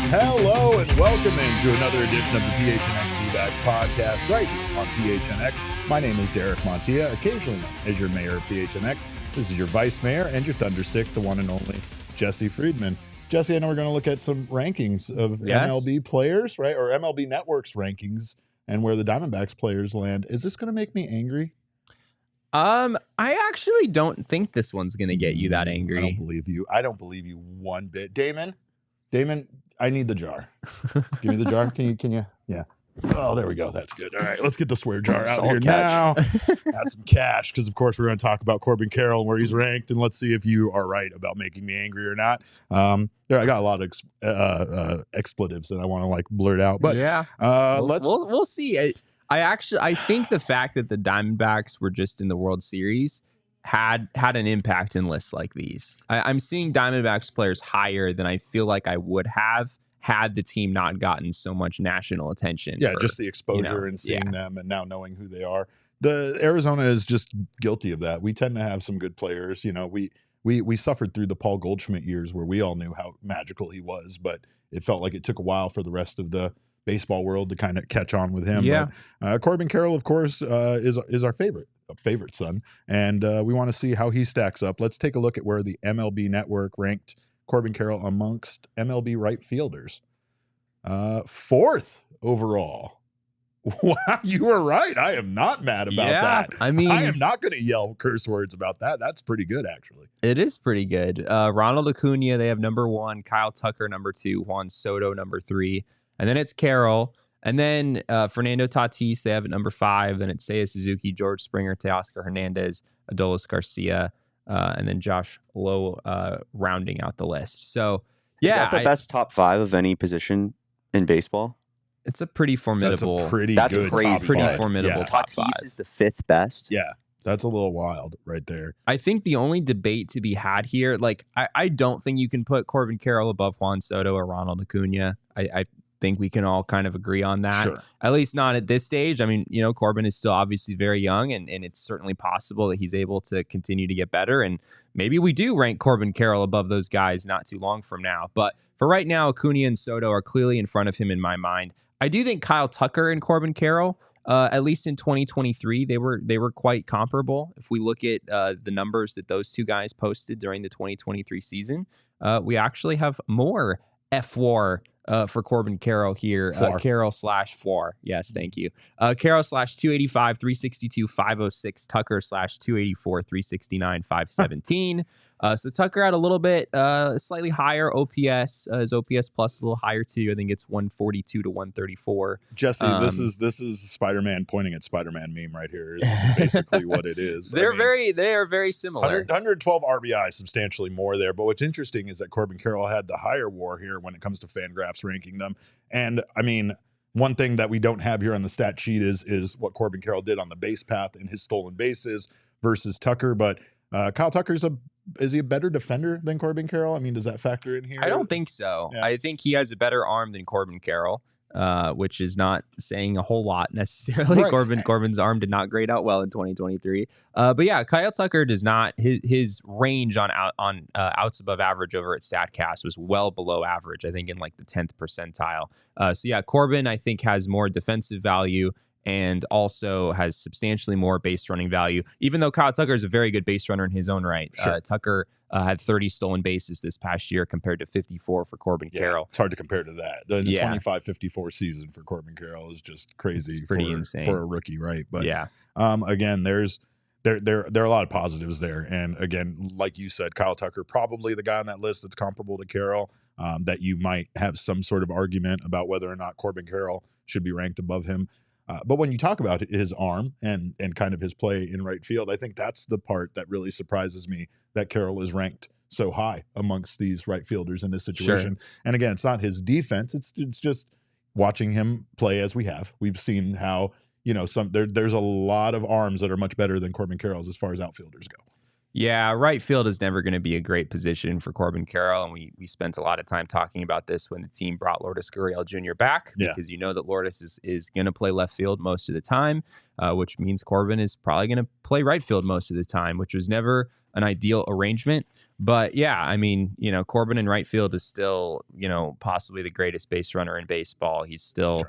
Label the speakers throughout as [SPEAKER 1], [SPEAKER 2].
[SPEAKER 1] Hello and welcome into another edition of the PHNX D-Backs podcast right here on PHNX. My name is Derek Montilla, occasionally known as your mayor of PHNX. This is your vice mayor and your thunderstick, the one and only Jesse Friedman. Jesse, I know we're going to look at some rankings of MLB players, right? Or MLB Network's rankings and where the Diamondbacks players land. Is this going to make me angry?
[SPEAKER 2] I actually don't think this one's going to get you that angry.
[SPEAKER 1] I don't believe you. I don't believe you one bit. Damon, I need the jar. Give me the jar. Can you? Yeah. Oh, there we go. That's good. All right, let's get the swear jar out here now. Add some cash, because of course we're going to talk about Corbin Carroll and where he's ranked, and let's see if you are right about making me angry or not. I got a lot of expletives that I want to blurt out, but
[SPEAKER 2] yeah, we'll see. I think the fact that the Diamondbacks were just in the World Series had an impact in lists like these. I'm seeing Diamondbacks players higher than I feel like I would have had the team not gotten so much national attention.
[SPEAKER 1] Yeah, just the exposure and seeing them and now knowing who they are. The Arizona is just guilty of that. We tend to have some good players. You know, we suffered through the Paul Goldschmidt years where we all knew how magical he was, but it felt like it took a while for the rest of the baseball world to kind of catch on with him.
[SPEAKER 2] Yeah.
[SPEAKER 1] But, Corbin Carroll, of course, is our favorite son, and we want to see how he stacks up. Let's take a look at where the MLB Network ranked Corbin Carroll amongst MLB right fielders. 4th overall. Wow, you were right. I am not mad about that.
[SPEAKER 2] I mean,
[SPEAKER 1] I am not going to yell curse words about that. That's pretty good, actually.
[SPEAKER 2] It is pretty good. Ronald Acuna, they have number 1. Kyle Tucker, number 2. Juan Soto, number 3. And then it's Carroll. And then Fernando Tatis, they have at number 5. Then it's Seiya Suzuki, George Springer, Teoscar Hernandez, Adolis Garcia, and then Josh Lowe rounding out the list. So, yeah.
[SPEAKER 3] Is that the best top 5 of any position in baseball?
[SPEAKER 2] It's a pretty formidable.
[SPEAKER 1] That's a pretty
[SPEAKER 3] that's
[SPEAKER 1] good
[SPEAKER 3] crazy.
[SPEAKER 1] top
[SPEAKER 2] pretty
[SPEAKER 1] 5.
[SPEAKER 2] formidable top 5.
[SPEAKER 3] Tatis is the 5th best.
[SPEAKER 1] Yeah, that's a little wild right there.
[SPEAKER 2] I think the only debate to be had here, I don't think you can put Corbin Carroll above Juan Soto or Ronald Acuna. I think we can all kind of agree on that.
[SPEAKER 1] Sure.
[SPEAKER 2] At least not at this stage. I mean, Corbin is still obviously very young, and it's certainly possible that he's able to continue to get better. And maybe we do rank Corbin Carroll above those guys not too long from now. But for right now, Acuna and Soto are clearly in front of him in my mind. I do think Kyle Tucker and Corbin Carroll, at least in 2023, they were quite comparable. If we look at the numbers that those two guys posted during the 2023 season, we actually have more FWAR for Corbin Carroll here. Carroll/4. Yes, thank you. Carroll/285, 362, 506. Tucker /284, 369, 517. So Tucker had a little bit slightly higher OPS. His OPS plus is a little higher too. I think it's 142 to 134.
[SPEAKER 1] Jesse, this is Spider-Man pointing at Spider-Man meme right here. Is basically what it is.
[SPEAKER 2] They are very similar.
[SPEAKER 1] 112 RBI, substantially more there. But what's interesting is that Corbin Carroll had the higher WAR here when it comes to Fangraphs ranking them. And I mean, one thing that we don't have here on the stat sheet is what Corbin Carroll did on the base path and his stolen bases versus Tucker. But Kyle Tucker's is he a better defender than Corbin Carroll? I mean, does that factor in here?
[SPEAKER 2] I don't think so. Yeah. I think he has a better arm than Corbin Carroll, which is not saying a whole lot necessarily. Right. Corbin's arm did not grade out well in 2023. But yeah, Kyle Tucker does not. His range on outs above average over at StatCast was well below average. I think in like the 10th percentile. So yeah, Corbin I think has more defensive value and also has substantially more base running value, even though Kyle Tucker is a very good base runner in his own right. Sure. Tucker had 30 stolen bases this past year compared to 54 for Corbin Carroll.
[SPEAKER 1] It's hard to compare to that. The 25-54 season for Corbin Carroll is just crazy.
[SPEAKER 2] It's pretty insane
[SPEAKER 1] for a rookie, right? But again, there are a lot of positives there. And again, like you said, Kyle Tucker, probably the guy on that list that's comparable to Carroll, that you might have some sort of argument about whether or not Corbin Carroll should be ranked above him. But when you talk about his arm and kind of his play in right field, I think that's the part that really surprises me, that Carroll is ranked so high amongst these right fielders in this situation.
[SPEAKER 2] Sure.
[SPEAKER 1] And again, it's not his defense. It's just watching him play as we have. We've seen how, there's a lot of arms that are much better than Corbin Carroll's as far as outfielders go.
[SPEAKER 2] Yeah, right field is never going to be a great position for Corbin Carroll, and we spent a lot of time talking about this when the team brought Lourdes Gurriel Jr. back, because you know that Lourdes is going to play left field most of the time, which means Corbin is probably going to play right field most of the time, which was never an ideal arrangement. But yeah, I mean, Corbin in right field is still, possibly the greatest base runner in baseball. He's still,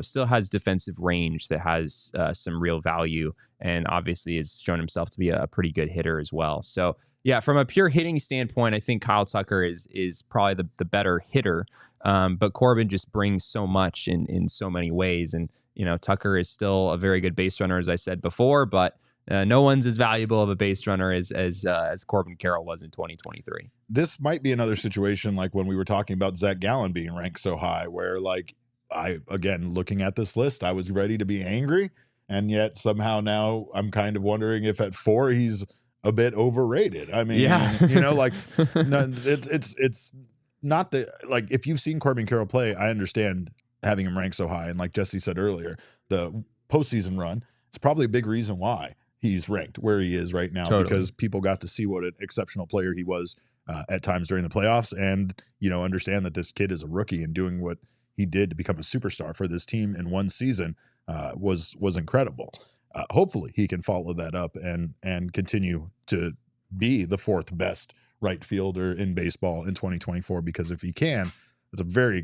[SPEAKER 2] still has defensive range that has some real value, and obviously has shown himself to be a pretty good hitter as well. So yeah, from a pure hitting standpoint, I think Kyle Tucker is probably the better hitter. But Corbin just brings so much in so many ways. And, Tucker is still a very good base runner, as I said before, but no one's as valuable of a base runner as Corbin Carroll was in 2023.
[SPEAKER 1] This might be another situation like when we were talking about Zach Gallen being ranked so high, where again, looking at this list, I was ready to be angry. And yet somehow now I'm kind of wondering if at 4 he's a bit overrated. I mean, it's not the, if you've seen Corbin Carroll play, I understand having him ranked so high. And like Jesse said earlier, the postseason run, it's probably a big reason why he's ranked where he is right now, because people got to see what an exceptional player he was at times during the playoffs, and, understand that this kid is a rookie, and doing what he did to become a superstar for this team in one season was incredible. Hopefully he can follow that up and continue to be the 4th best right fielder in baseball in 2024, because if he can, that's a very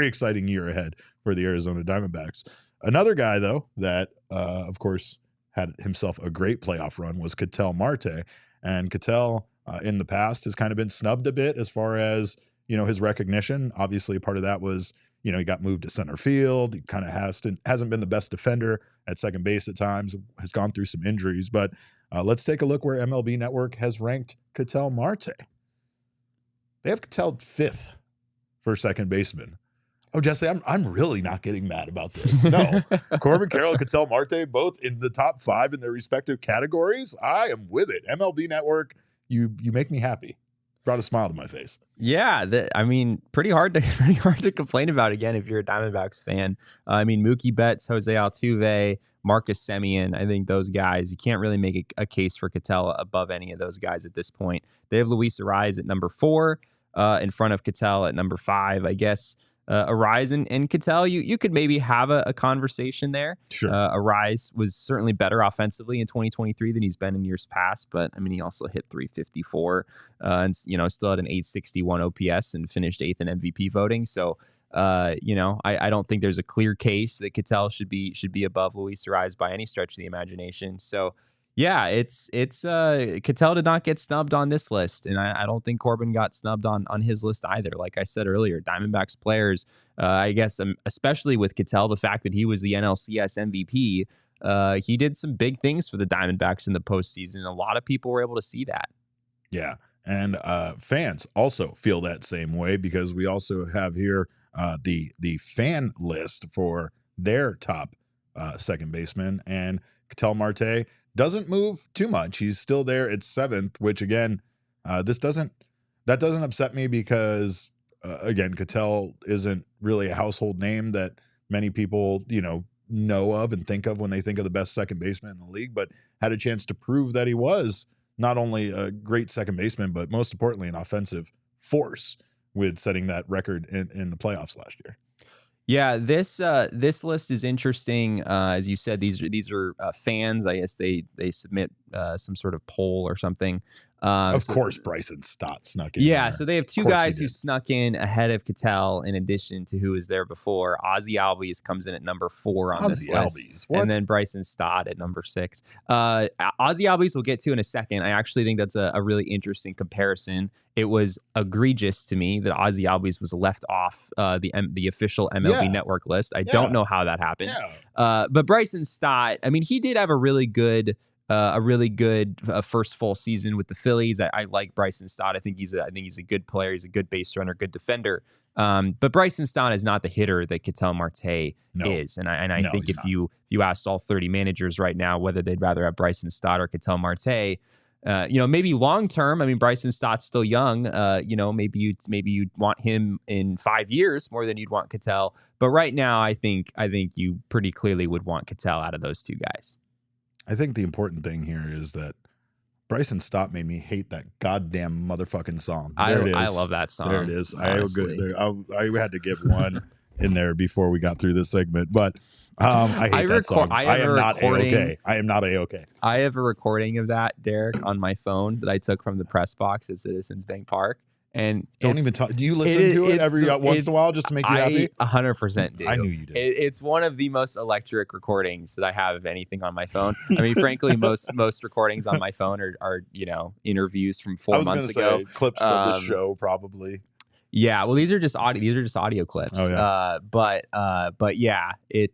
[SPEAKER 1] exciting year ahead for the Arizona Diamondbacks. Another guy, though, that of course had himself a great playoff run was Ketel Marte. And Ketel in the past has kind of been snubbed a bit as far as, his recognition. Obviously, part of that was, he got moved to center field. He kind of hasn't been the best defender at second base at times, has gone through some injuries. But let's take a look where MLB Network has ranked Ketel Marte. They have Ketel 5th for second baseman. Oh, Jesse, I'm really not getting mad about this. No, Corbin Carroll and Ketel Marte both in the top 5 in their respective categories. I am with it. MLB Network, you make me happy. Brought a smile to my face.
[SPEAKER 2] Yeah, pretty hard to complain about, again, if you're a Diamondbacks fan. Mookie Betts, Jose Altuve, Marcus Semien, I think those guys, you can't really make a case for Ketel above any of those guys at this point. They have Luis Arraez at number 4, in front of Ketel at number 5, I guess. Arraez and Ketel, you could maybe have a conversation there.
[SPEAKER 1] Sure.
[SPEAKER 2] Arraez was certainly better offensively in 2023 than he's been in years past, but he also hit 354 and still had an 861 OPS and finished 8th in MVP voting. So I don't think there's a clear case that Ketel should be above Luis Arraez by any stretch of the imagination. So yeah, it's Ketel did not get snubbed on this list, and I don't think Corbin got snubbed on his list either. Like I said earlier, Diamondbacks players, I guess, especially with Ketel, the fact that he was the NLCS MVP, he did some big things for the Diamondbacks in the postseason. A lot of people were able to see that.
[SPEAKER 1] Yeah, and fans also feel that same way, because we also have here the fan list for their top second baseman, and Ketel Marte doesn't move too much. He's still there at 7th, which again, that doesn't upset me, because again, Ketel isn't really a household name that many people, know of and think of when they think of the best second baseman in the league, but had a chance to prove that he was not only a great second baseman, but most importantly, an offensive force, with setting that record in the playoffs last year.
[SPEAKER 2] Yeah, this list is interesting. As you said, these are fans. I guess they submit some sort of poll or something.
[SPEAKER 1] Of course, Bryson Stott snuck in.
[SPEAKER 2] Yeah,
[SPEAKER 1] there.
[SPEAKER 2] So they have 2 guys who snuck in ahead of Ketel, in addition to who was there before. Ozzie Albies comes in at number 4 on this list. And then Bryson Stott at number 6. Ozzie Albies we'll get to in a second. I actually think that's a really interesting comparison. It was egregious to me that Ozzie Albies was left off the official MLB Network list. I don't know how that happened. But Bryson Stott, he did have a really good first full season with the Phillies. I like Bryson Stott. I think he's a good player. He's a good base runner, good defender. But Bryson Stott is not the hitter that Ketel Marte
[SPEAKER 1] No.
[SPEAKER 2] is. And I
[SPEAKER 1] No,
[SPEAKER 2] think
[SPEAKER 1] he's
[SPEAKER 2] if you asked all 30 managers right now whether they'd rather have Bryson Stott or Ketel Marte, maybe long term. I mean, Bryson Stott's still young. Maybe you'd want him in 5 years more than you'd want Ketel. But right now, I think you pretty clearly would want Ketel out of those two guys.
[SPEAKER 1] I think the important thing here is that Bryson Stott made me hate that goddamn motherfucking song. There it is.
[SPEAKER 2] I love that song.
[SPEAKER 1] There it is. I had to give one in there before we got through this segment, but I hate that song. I am not A-okay. I am not A-okay.
[SPEAKER 2] I have a recording of that, Derek, on my phone that I took from the press box at Citizens Bank Park. And
[SPEAKER 1] don't even talk. Do you listen to it every once in a while just to make you happy?
[SPEAKER 2] 100% do.
[SPEAKER 1] I knew you did.
[SPEAKER 2] It's one of the most electric recordings that I have of anything on my phone. I mean, frankly, most recordings on my phone are interviews from 4 months ago.
[SPEAKER 1] Say, clips of the show, probably.
[SPEAKER 2] Yeah, well, these are just audio. These are just audio clips.
[SPEAKER 1] Oh, yeah.
[SPEAKER 2] But yeah, it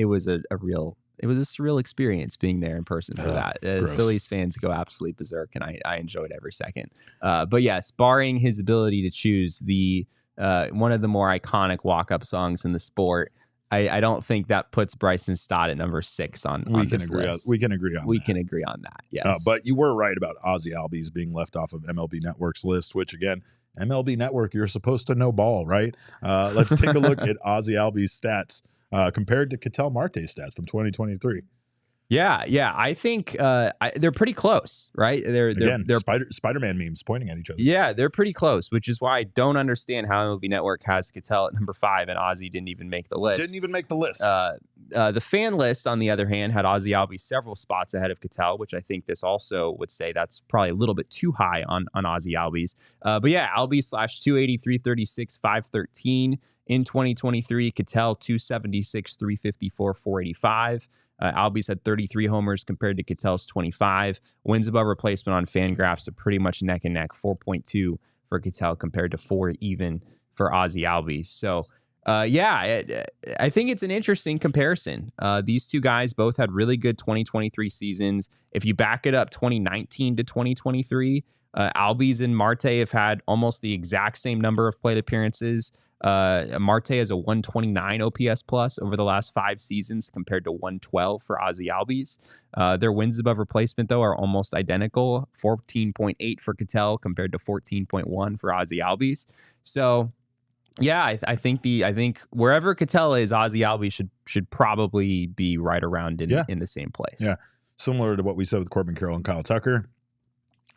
[SPEAKER 2] was a surreal experience being there in person for that. Phillies fans go absolutely berserk, and I enjoyed every second. But yes, barring his ability to choose the one of the more iconic walk-up songs in the sport, I don't think that puts Bryson Stott at number 6 on this list.
[SPEAKER 1] We can agree on
[SPEAKER 2] We can agree on that, yes.
[SPEAKER 1] But you were right about Ozzie Albies being left off of MLB Network's list, which, again, MLB Network, you're supposed to know ball, right? Let's take a look at Ozzie Albies' stats compared to Ketel Marte's stats from 2023.
[SPEAKER 2] Yeah. I think they're pretty close, right? They're
[SPEAKER 1] Spider-Man memes pointing at each other.
[SPEAKER 2] Yeah, they're pretty close, which is why I don't understand how MLB Network has Ketel at number 5 and Ozzie didn't even make the list. The fan list, on the other hand, had Ozzie Albies several spots ahead of Ketel, which I think this also would say that's probably a little bit too high on Ozzie Albies. But yeah, Albies / 280, 336, 513 in 2023. Ketel 276, 354, 485. Albies had 33 homers compared to Ketel's 25. Wins above replacement on Fangraphs are pretty much neck and neck, 4.2 for Ketel compared to 4 even for Ozzie Albies. So, I think it's an interesting comparison. These two guys both had really good 2023 seasons. If you back it up 2019 to 2023, Albies and Marte have had almost the exact same number of plate appearances. Marte has a 129 OPS plus over the last 5 seasons compared to 112 for Ozzie Albies. Their wins above replacement, though, are almost identical, 14.8 for Ketel compared to 14.1 for Ozzie Albies. So, yeah, I think wherever Ketel is, Ozzie Albies should probably be right around in the same place.
[SPEAKER 1] Yeah, similar to what we said with Corbin Carroll and Kyle Tucker.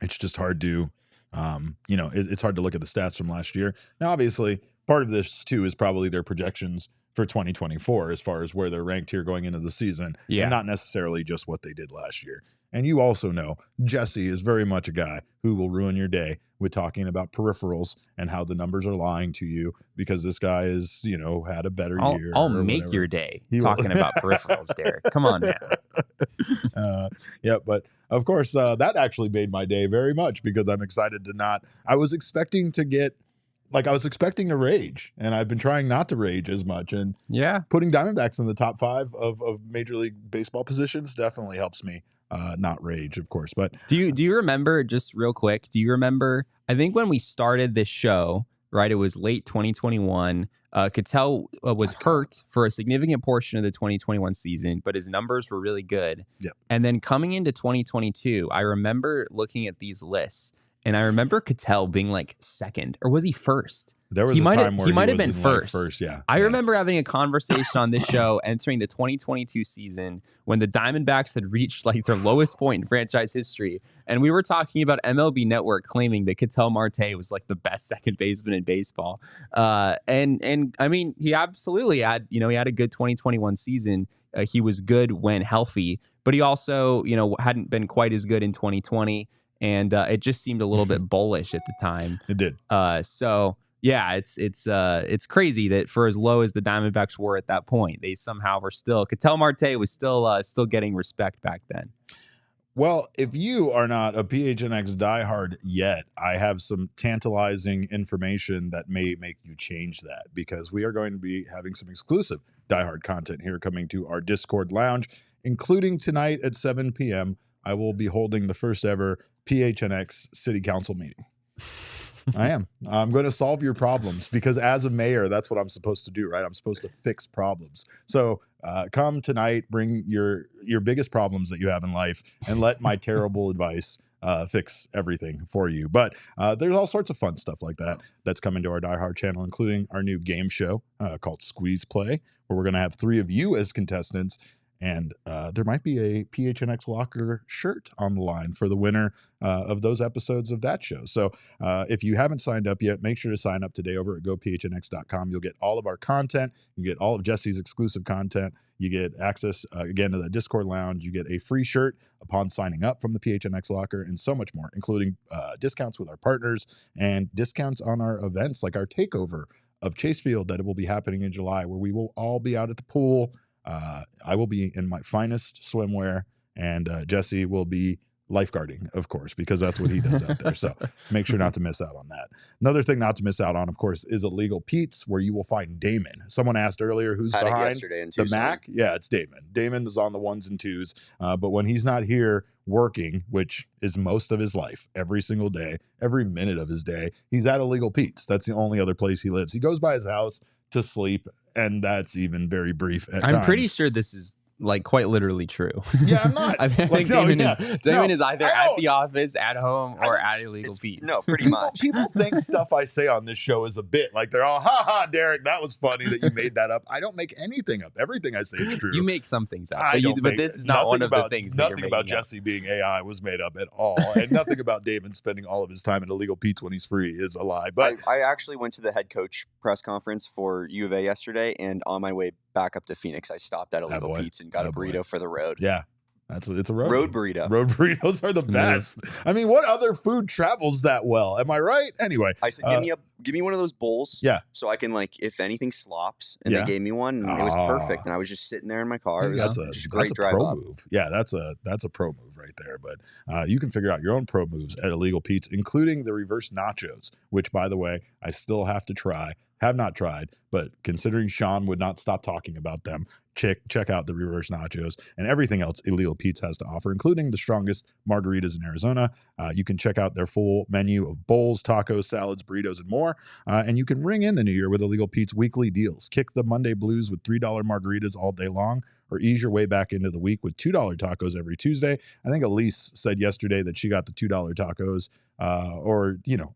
[SPEAKER 1] It's just hard to, it's hard to look at the stats from last year. Now, obviously, part of this, too, is probably their projections for 2024 as far as where they're ranked here going into the season, and not necessarily just what they did last year. And you also know Jesse is very much a guy who will ruin your day with talking about peripherals and how the numbers are lying to you because this guy is, had a better year.
[SPEAKER 2] I'll make your day talking about peripherals, Derek. Come on now.
[SPEAKER 1] But of course, that actually made my day very much because I'm excited to I was expecting to rage, and I've been trying not to rage as much. And putting Diamondbacks in the top 5 of Major League Baseball positions definitely helps me not rage, of course. But
[SPEAKER 2] do you remember, just real quick, I think when we started this show, right, it was late 2021. Ketel was hurt for a significant portion of the 2021 season, but his numbers were really good.
[SPEAKER 1] Yep.
[SPEAKER 2] And then coming into 2022, I remember looking at these lists, and I remember Ketel being like second, or was he first?
[SPEAKER 1] There was a time where he
[SPEAKER 2] might have been first. I
[SPEAKER 1] Yeah.
[SPEAKER 2] remember having a conversation on this show entering the 2022 season when the Diamondbacks had reached like their lowest point in franchise history. And we were talking about MLB Network claiming that Ketel Marte was like the best second baseman in baseball. And I mean, he absolutely had, he had a good 2021 season. He was good when healthy, but he also, hadn't been quite as good in 2020. And it just seemed a little bit bullish at the time.
[SPEAKER 1] It did.
[SPEAKER 2] So yeah, it's crazy that for as low as the Diamondbacks were at that point, they somehow were still, Ketel Marte was still getting respect back then.
[SPEAKER 1] Well, if you are not a PHNX diehard yet, I have some tantalizing information that may make you change that, because we are going to be having some exclusive diehard content here coming to our Discord lounge, including tonight at 7 p.m. I will be holding the first ever PHNX City Council meeting. I am. I'm going to solve your problems because as a mayor, that's what I'm supposed to do, right? I'm supposed to fix problems. So come tonight, bring your biggest problems that you have in life, and let my terrible advice fix everything for you. But there's all sorts of fun stuff like that that's coming to our Die Hard channel, including our new game show called Squeeze Play, where we're going to have 3 of you as contestants. And there might be a PHNX Locker shirt on the line for the winner of those episodes of that show. So if you haven't signed up yet, make sure to sign up today over at gophnx.com. You'll get all of our content. You get all of Jesse's exclusive content. You get access, again, to the Discord lounge. You get a free shirt upon signing up from the PHNX Locker and so much more, including discounts with our partners and discounts on our events like our takeover of Chase Field that will be happening in July, where we will all be out at the pool. I will be in my finest swimwear, and Jesse will be lifeguarding, of course, because that's what he does out there. So make sure not to miss out on that. Another thing not to miss out on, of course, is Illegal Pete's, where you will find Damon. Someone asked earlier who's behind the Mac. Yeah, it's Damon. Damon is on the 1s and 2s, but when he's not here working, which is most of his life, every single day, every minute of his day, he's at Illegal Pete's. That's the only other place he lives. He goes by his house to sleep, and that's even very brief at times.
[SPEAKER 2] I'm pretty sure this is like quite literally true.
[SPEAKER 1] Yeah, I'm not.
[SPEAKER 2] I think Damon is either at the office, at home, or at Illegal Pete's.
[SPEAKER 3] No, pretty much.
[SPEAKER 1] People think stuff I say on this show is a bit. Like they're all, ha ha, Derek, that was funny that you made that up. I don't make anything up. Everything I say is true.
[SPEAKER 2] You make some things up,
[SPEAKER 1] but
[SPEAKER 2] this is not one of the things.
[SPEAKER 1] Nothing about Jesse being AI was made up at all, and nothing about Damon spending all of his time at Illegal Pete's when he's free is a lie. But
[SPEAKER 3] I actually went to the head coach press conference for U of A yesterday, and on my way back up to Phoenix, I stopped at Illegal Pete's and got a burrito for the road.
[SPEAKER 1] Yeah, it's a road
[SPEAKER 3] burrito.
[SPEAKER 1] Road burritos are the best. I mean, what other food travels that well? Am I right? Anyway,
[SPEAKER 3] I said, give me one of those bowls.
[SPEAKER 1] Yeah,
[SPEAKER 3] so I can, like, if anything slops, and they gave me one, and it was perfect. And I was just sitting there in my car. It was just a great drive
[SPEAKER 1] pro
[SPEAKER 3] up.
[SPEAKER 1] move. Yeah, that's a pro move right there. But you can figure out your own pro moves at Illegal Pete's, including the reverse nachos, which, by the way, I still have to try. Have not tried, but considering Sean would not stop talking about them, check out the reverse nachos and everything else Illegal Pete's has to offer, including the strongest margaritas in Arizona. You can check out their full menu of bowls, tacos, salads, burritos, and more. And you can ring in the new year with Illegal Pete's weekly deals. Kick the Monday blues with $3 margaritas all day long, or ease your way back into the week with $2 tacos every Tuesday. I think Elise said yesterday that she got the $2 tacos.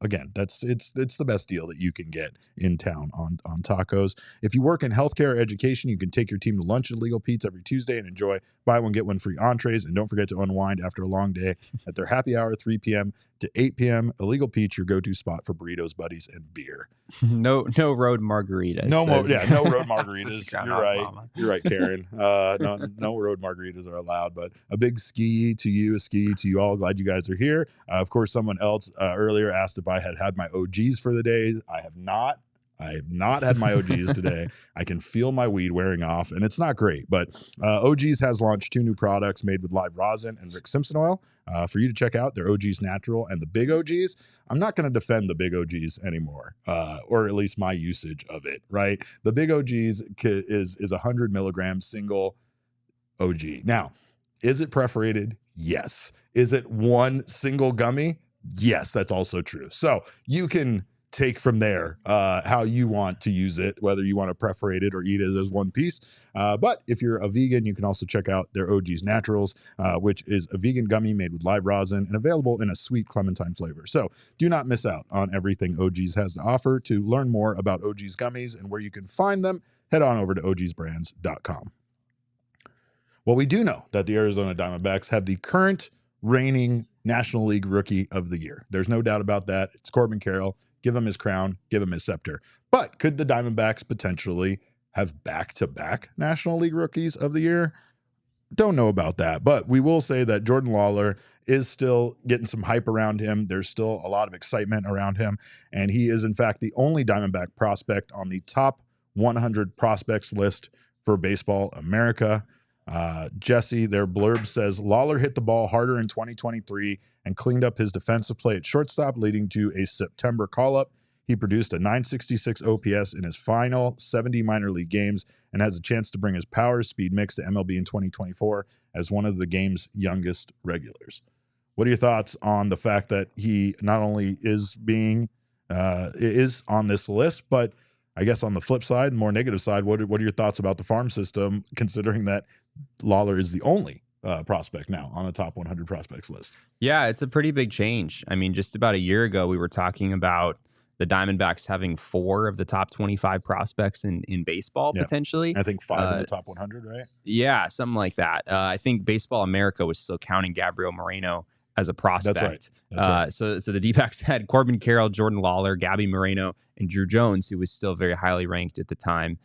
[SPEAKER 1] Again, it's the best deal that you can get in town on tacos. If you work in healthcare or education, you can take your team to lunch at Illegal Pete's every Tuesday and enjoy buy one, get one free entrees. And don't forget to unwind after a long day at their happy hour, 3 p.m. to 8 p.m. Illegal Pete's, your go-to spot for burritos, buddies, and beer.
[SPEAKER 2] No road margaritas.
[SPEAKER 1] No road margaritas. You're right, Karen. No road margaritas are allowed, but a big ski to you all. Glad you guys are here. Of course, someone else earlier asked if I had my OGs for the day. I have not had my OGs today. I can feel my weed wearing off, and it's not great. But OGs has launched 2 new products made with live rosin and Rick Simpson oil for you to check out. They're OGs Natural and the Big OGs. I'm not going to defend the Big OGs anymore, or at least my usage of it, right? The Big OGs is 100 milligram single OG. Now, is it perforated? Yes. Is it one single gummy? Yes, that's also true. So you can take from there how you want to use it, whether you want to perforate it or eat it as one piece. But if you're a vegan, you can also check out their OG's Naturals, which is a vegan gummy made with live rosin and available in a sweet clementine flavor. So do not miss out on everything OG's has to offer. To learn more about OG's gummies and where you can find them, head on over to ogsbrands.com. Well, we do know that the Arizona Diamondbacks have the current reigning National League Rookie of the Year. There's no doubt about that. It's Corbin Carroll. Give him his crown, give him his scepter. But could the Diamondbacks potentially have back-to-back National League Rookies of the Year? Don't know about that, but we will say that Jordan Lawlar is still getting some hype around him. There's still a lot of excitement around him, and he is, in fact, the only Diamondback prospect on the top 100 prospects list for Baseball America. Jesse, their blurb says, Lawlar hit the ball harder in 2023 and cleaned up his defensive play at shortstop, leading to a September call-up. He produced a .966 OPS in his final 70 minor league games and has a chance to bring his power speed mix to MLB in 2024 as one of the game's youngest regulars. What are your thoughts on the fact that he not only is being is on this list. But I guess on the flip side, more negative side, what are your thoughts about the farm system, considering that Lawlar is the only prospect now on the top 100 prospects list?
[SPEAKER 2] Yeah, it's a pretty big change. I mean, just about a year ago, we were talking about the Diamondbacks having 4 of the top 25 prospects in baseball, potentially.
[SPEAKER 1] I think 5 in the top 100, right?
[SPEAKER 2] Yeah, something like that. I think Baseball America was still counting Gabriel Moreno as a prospect.
[SPEAKER 1] That's right.
[SPEAKER 2] So the D-backs had Corbin Carroll, Jordan Lawlar, Gabby Moreno, and Drew Jones, who was still very highly ranked at the time.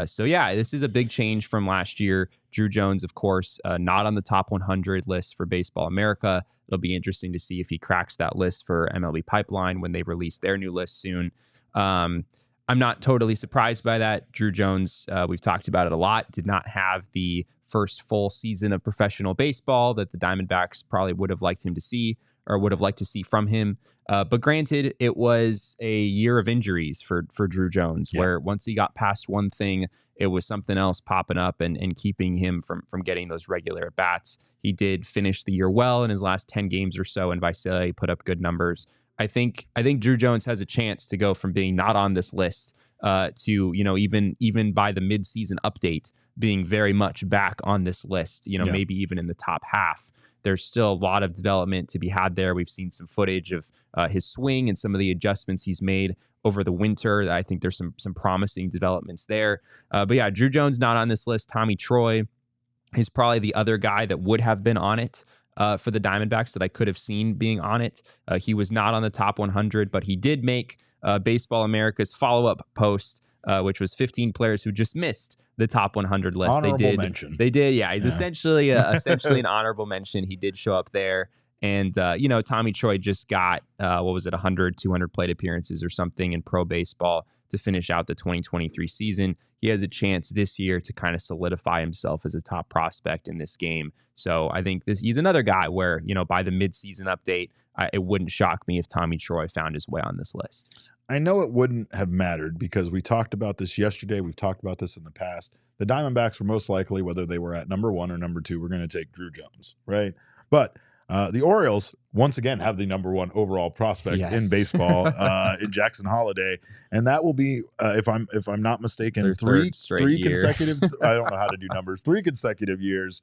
[SPEAKER 2] So yeah, this is a big change from last year. Drew Jones, of course, not on the top 100 list for Baseball America. It'll be interesting to see if he cracks that list for MLB Pipeline when they release their new list soon. I'm not totally surprised by that. Drew Jones, we've talked about it a lot, did not have the first full season of professional baseball that the Diamondbacks probably would have liked him to see, or would have liked to see from him. But granted, it was a year of injuries for Drew Jones, where once he got past one thing, it was something else popping up and keeping him from getting those regular at-bats. He did finish the year well in his last 10 games or so, and Visalia put up good numbers. I think Drew Jones has a chance to go from being not on this list to, even by the midseason update, being very much back on this list, maybe even in the top half. There's still a lot of development to be had there. We've seen some footage of his swing and some of the adjustments he's made over the winter. I think there's some promising developments there. But yeah, Drew Jones not on this list. Tommy Troy is probably the other guy that would have been on it for the Diamondbacks that I could have seen being on it. He was not on the top 100, but he did make Baseball America's follow-up post, which was 15 players who just missed the top 100 list.
[SPEAKER 1] Honorable mention.
[SPEAKER 2] They did. Yeah, he's essentially an honorable mention. He did show up there. And, Tommy Troy just got, 100, 200 plate appearances or something in pro baseball to finish out the 2023 season. He has a chance this year to kind of solidify himself as a top prospect in this game. So I think he's another guy where, by the midseason update, it wouldn't shock me if Tommy Troy found his way on this list.
[SPEAKER 1] I know it wouldn't have mattered because we talked about this yesterday. We've talked about this in the past. The Diamondbacks were most likely, whether they were at number 1 or number 2, we're going to take Drew Jones, right? But the Orioles, once again, have the number 1 overall prospect in baseball in Jackson Holiday. And that will be, if I'm not mistaken, three consecutive, I don't know how to do numbers, 3 consecutive years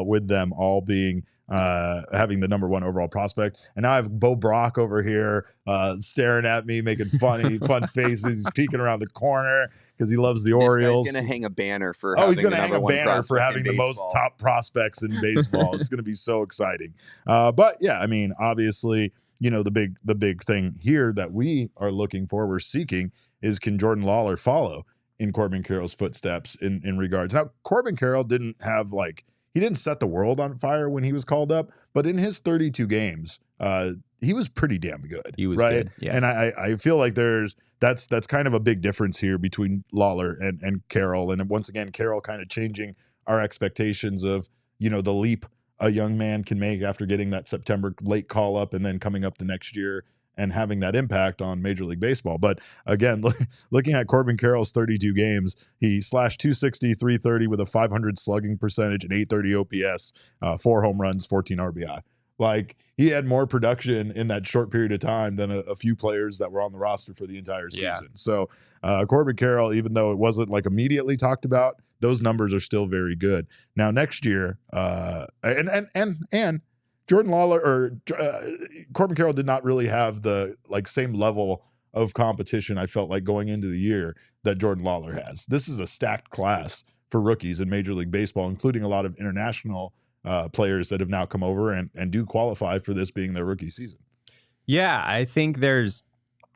[SPEAKER 1] with them all being having the number 1 overall prospect. And now I have Bo Brock over here staring at me, making fun faces. He's peeking around the corner because he loves the Orioles.
[SPEAKER 3] He's going to hang a banner for
[SPEAKER 1] he's going to hang a banner for having the most top prospects in baseball. It's going to be so exciting. But yeah, I mean, obviously, the big thing here that we are looking for, we're seeking, is can Jordan Lawlar follow in Corbin Carroll's footsteps in regards. Now, Corbin Carroll didn't have he didn't set the world on fire when he was called up, but in his 32 games, he was pretty damn good.
[SPEAKER 2] He was
[SPEAKER 1] right?
[SPEAKER 2] Good, yeah.
[SPEAKER 1] And I feel like that's kind of a big difference here between Lawlar and Carroll. And once again, Carroll kind of changing our expectations of, the leap a young man can make after getting that September late call up and then coming up the next year and having that impact on Major League Baseball. But again, looking at Corbin Carroll's 32 games, he slashed .260, .330 with a .500 slugging percentage and .830 OPS, 4 home runs, 14 RBI. He had more production in that short period of time than a few players that were on the roster for the entire season. Yeah. So Corbin Carroll, even though it wasn't immediately talked about, those numbers are still very good. Now next year, and Jordan Lawlar or Corbin Carroll did not really have the same level of competition, I felt like, going into the year that Jordan Lawlar has. This is a stacked class for rookies in Major League Baseball, including a lot of international players that have now come over and do qualify for this being their rookie season.
[SPEAKER 2] Yeah, I think there's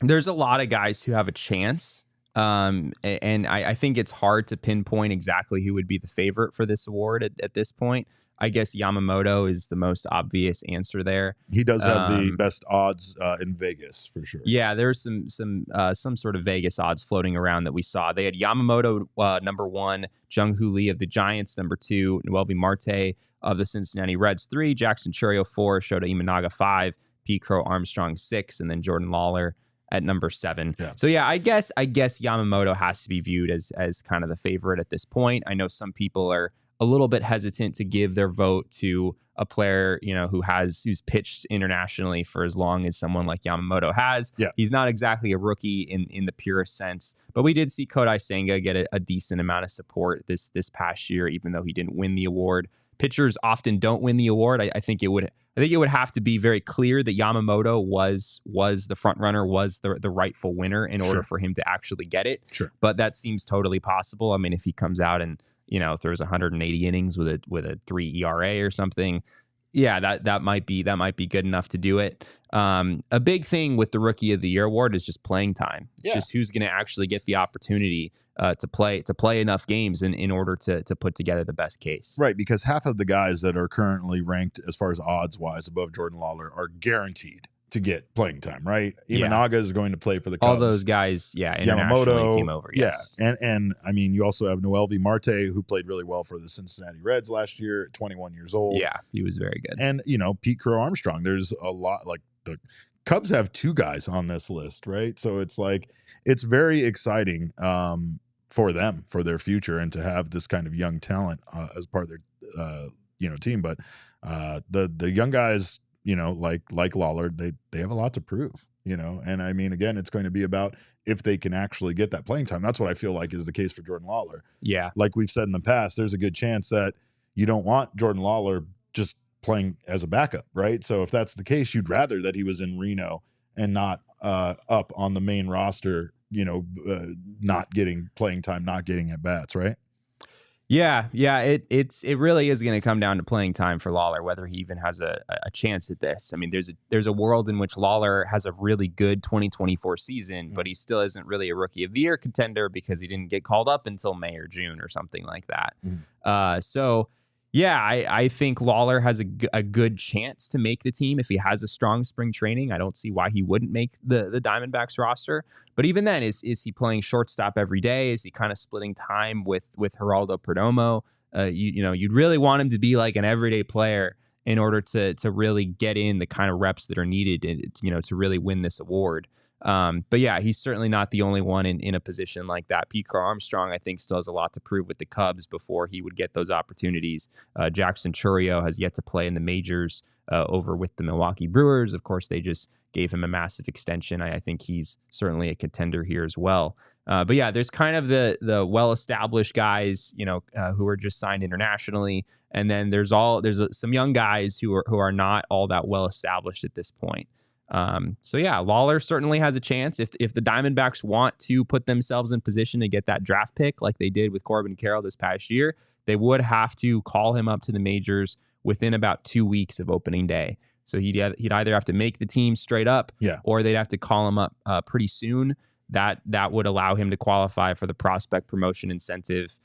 [SPEAKER 2] a lot of guys who have a chance. And I think it's hard to pinpoint exactly who would be the favorite for this award at this point. I guess Yamamoto is the most obvious answer there.
[SPEAKER 1] He does have the best odds in Vegas for sure.
[SPEAKER 2] Yeah, there's some sort of Vegas odds floating around that we saw. They had Yamamoto number 1, Jung-Hoo Lee of the Giants number 2, Noelvi Marte of the Cincinnati Reds 3, Jackson Chourio 4, Shota Imanaga 5, P. Crow Armstrong 6, and then Jordan Lawlar at number 7. Yeah. So yeah, I guess Yamamoto has to be viewed as kind of the favorite at this point. I know some people are a little bit hesitant to give their vote to a player, who's pitched internationally for as long as someone like Yamamoto has.
[SPEAKER 1] Yeah.
[SPEAKER 2] He's not exactly a rookie in the purest sense, but we did see Kodai Senga get a decent amount of support this past year, even though he didn't win the award. Pitchers often don't win the award. I think it would have to be very clear that Yamamoto was the front runner, was the rightful winner in order for him to actually get it.
[SPEAKER 1] Sure.
[SPEAKER 2] But that seems totally possible. I mean, if he comes out and throws 180 innings with a 3 ERA or something, yeah, that might be good enough to do it. A big thing with the Rookie of the Year award is just playing time. It's just who's going to actually get the opportunity to play enough games in order to put together the best case.
[SPEAKER 1] Right, because half of the guys that are currently ranked as far as odds wise above Jordan Lawlar are guaranteed to get playing time, right? Imanaga is going to play for the Cubs.
[SPEAKER 2] All those guys, internationally
[SPEAKER 1] Yamamoto
[SPEAKER 2] came over. Yes.
[SPEAKER 1] And I mean, you also have Noel V. Marte, who played really well for the Cincinnati Reds last year at 21 years old.
[SPEAKER 2] Yeah, he was very good.
[SPEAKER 1] And, Pete Crow Armstrong. There's a lot, like the Cubs have 2 guys on this list, right? So it's like, it's very exciting for them, for their future, and to have this kind of young talent as part of their, team. But the young guys, like Lawlar, they have a lot to prove, and I mean, again, it's going to be about if they can actually get that playing time. That's what I feel like is the case for Jordan Lawlar.
[SPEAKER 2] Yeah.
[SPEAKER 1] Like we've said in the past, there's a good chance that you don't want Jordan Lawlar just playing as a backup, right? So if that's the case, you'd rather that he was in Reno and not up on the main roster, not getting playing time, not getting at bats, right?
[SPEAKER 2] Yeah, it really is going to come down to playing time for Lawlar, whether he even has a chance at this. I mean, there's a world in which Lawlar has a really good 2024 season, but he still isn't really a Rookie of the Year contender because he didn't get called up until May or June or something like that. So yeah, I think Lawlar has a good chance to make the team if he has a strong spring training. I don't see why he wouldn't make the Diamondbacks roster. But even then, is he playing shortstop every day? Is he kind of splitting time with Geraldo Perdomo? You'd really want him to be like an everyday player in order to really get in the kind of reps that are needed, to really win this award. But yeah, he's certainly not the only one in a position like that. Pete Crow Armstrong, I think, still has a lot to prove with the Cubs before he would get those opportunities. Jackson Chourio has yet to play in the majors over with the Milwaukee Brewers. Of course, they just gave him a massive extension. I think he's certainly a contender here as well. But yeah, there's kind of the well-established guys, who are just signed internationally. And then there's some young guys who are not all that well-established at this point. So yeah, Lawlar certainly has a chance if the Diamondbacks want to put themselves in position to get that draft pick like they did with Corbin Carroll this past year. They would have to call him up to the majors within about 2 weeks of opening day. So he'd either have to make the team straight up, or they'd have to call him up pretty soon. That would allow him to qualify for the prospect promotion incentive,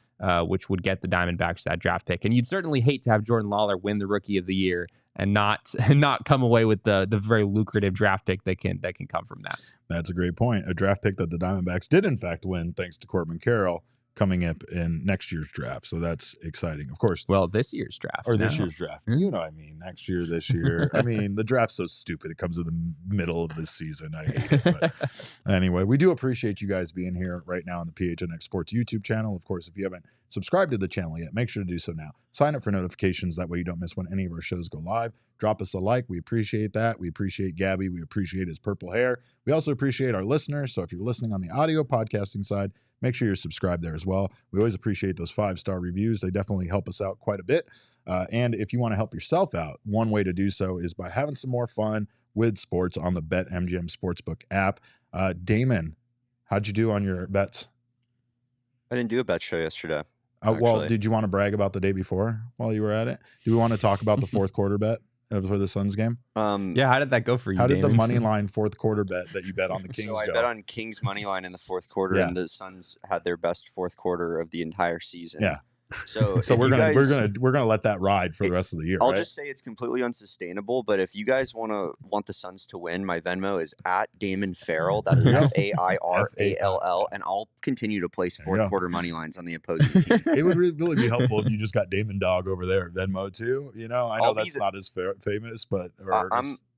[SPEAKER 2] which would get the Diamondbacks that draft pick. And you'd certainly hate to have Jordan Lawlar win the Rookie of the Year and not come away with the very lucrative draft pick that can come from that.
[SPEAKER 1] That's a great point. A draft pick that the Diamondbacks did in fact win thanks to Corbin Carroll coming up in next year's draft. So that's exciting. Of course.
[SPEAKER 2] Well, this year's draft.
[SPEAKER 1] Or this year's draft. You know what I mean? Next year, this year. I mean, the draft's so stupid. It comes in the middle of this season. I hate it. But anyway, we do appreciate you guys being here right now on the PHNX Sports YouTube channel. Of course, if you haven't subscribed to the channel yet, make sure to do so now. Sign up for notifications. That way you don't miss when any of our shows go live. Drop us a like. We appreciate that. We appreciate Gabby. We appreciate his purple hair. We also appreciate our listeners. So if you're listening on the audio podcasting side, make sure you're subscribed there as well. We always appreciate those 5-star reviews. They definitely help us out quite a bit. And if you want to help yourself out, one way to do so is by having some more fun with sports on the BetMGM Sportsbook app. Damon, how'd you do on your bets?
[SPEAKER 3] I didn't do a bet show yesterday.
[SPEAKER 1] Well, did you want to brag about the day before while you were at it? Do we want to talk about the fourth quarter bet for the Suns game?
[SPEAKER 2] Yeah, how did that go for you,
[SPEAKER 1] How did
[SPEAKER 2] Damon?
[SPEAKER 1] the money line fourth quarter bet that you bet on the Kings
[SPEAKER 3] So I bet on Kings money line in the fourth quarter, and the Suns had their best fourth quarter of the entire season.
[SPEAKER 1] Yeah.
[SPEAKER 3] So
[SPEAKER 1] we're gonna let that ride for the rest of the year.
[SPEAKER 3] I'll just say it's completely unsustainable. But if you guys want the Suns to win, my Venmo is at Damon Farrell. That's FAIRALL, and I'll continue to place fourth quarter money lines on the opposing team.
[SPEAKER 1] It would really be helpful if you just got Damon Dog over there at Venmo too. I know that's not as famous, but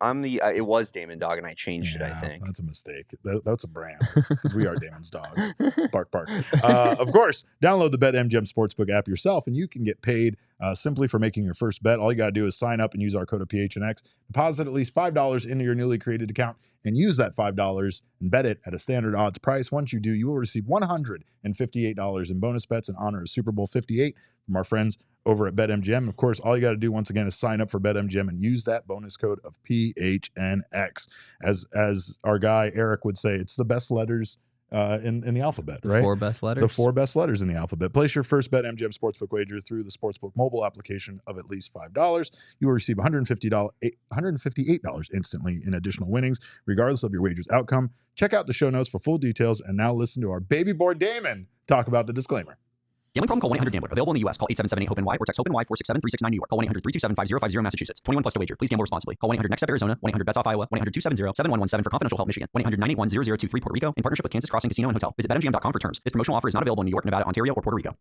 [SPEAKER 3] It was Damon Dog, and I changed it, I think.
[SPEAKER 1] That's a mistake. That's a brand, because we are Damon's dogs. Bark, bark. Of course, download the BetMGM Sportsbook app yourself, and you can get paid simply for making your first bet. All you got to do is sign up and use our code of PHNX, deposit at least $5 into your newly created account, and use that $5 and bet it at a standard odds price. Once you do, you will receive $158 in bonus bets in honor of Super Bowl 58 from our friends over at BetMGM. Of course, all you got to do once again is sign up for BetMGM and use that bonus code of PHNX. As our guy Eric would say, it's the best letters in the alphabet, right?
[SPEAKER 2] The 4 best letters.
[SPEAKER 1] The 4 best letters in the alphabet. Place your first BetMGM Sportsbook wager through the Sportsbook mobile application of at least $5. You will receive $158 instantly in additional winnings, regardless of your wager's outcome. Check out the show notes for full details, and now listen to our baby boy Damon talk about the disclaimer.
[SPEAKER 4] Gambling problem? Call 1-800-GAMBLER. Available in the U.S. Call 877-8-HOPE-NY or text HOPE-NY 467-369 New York. Call 1-800-327-5050 Massachusetts. 21 plus to wager. Please gamble responsibly. Call 1-800-NEXT-STEP Arizona. 1-800-BETS-OFF Iowa. 1-800-270-7117 for confidential help Michigan. 1-800-981-0023 Puerto Rico in partnership with Kansas Crossing Casino and Hotel. Visit BetMGM.com for terms. This promotional offer is not available in New York, Nevada, Ontario, or Puerto Rico.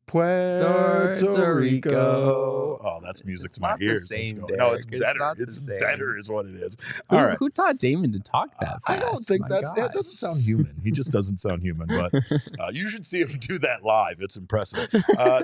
[SPEAKER 1] Puerto Rico. Oh, that's music to my ears. No, it's better. It's better is what it is. All right.
[SPEAKER 2] Who taught Damon to talk that fast?
[SPEAKER 1] I don't think it doesn't sound human. He just doesn't sound human, but you should see him do that live. It's impressive.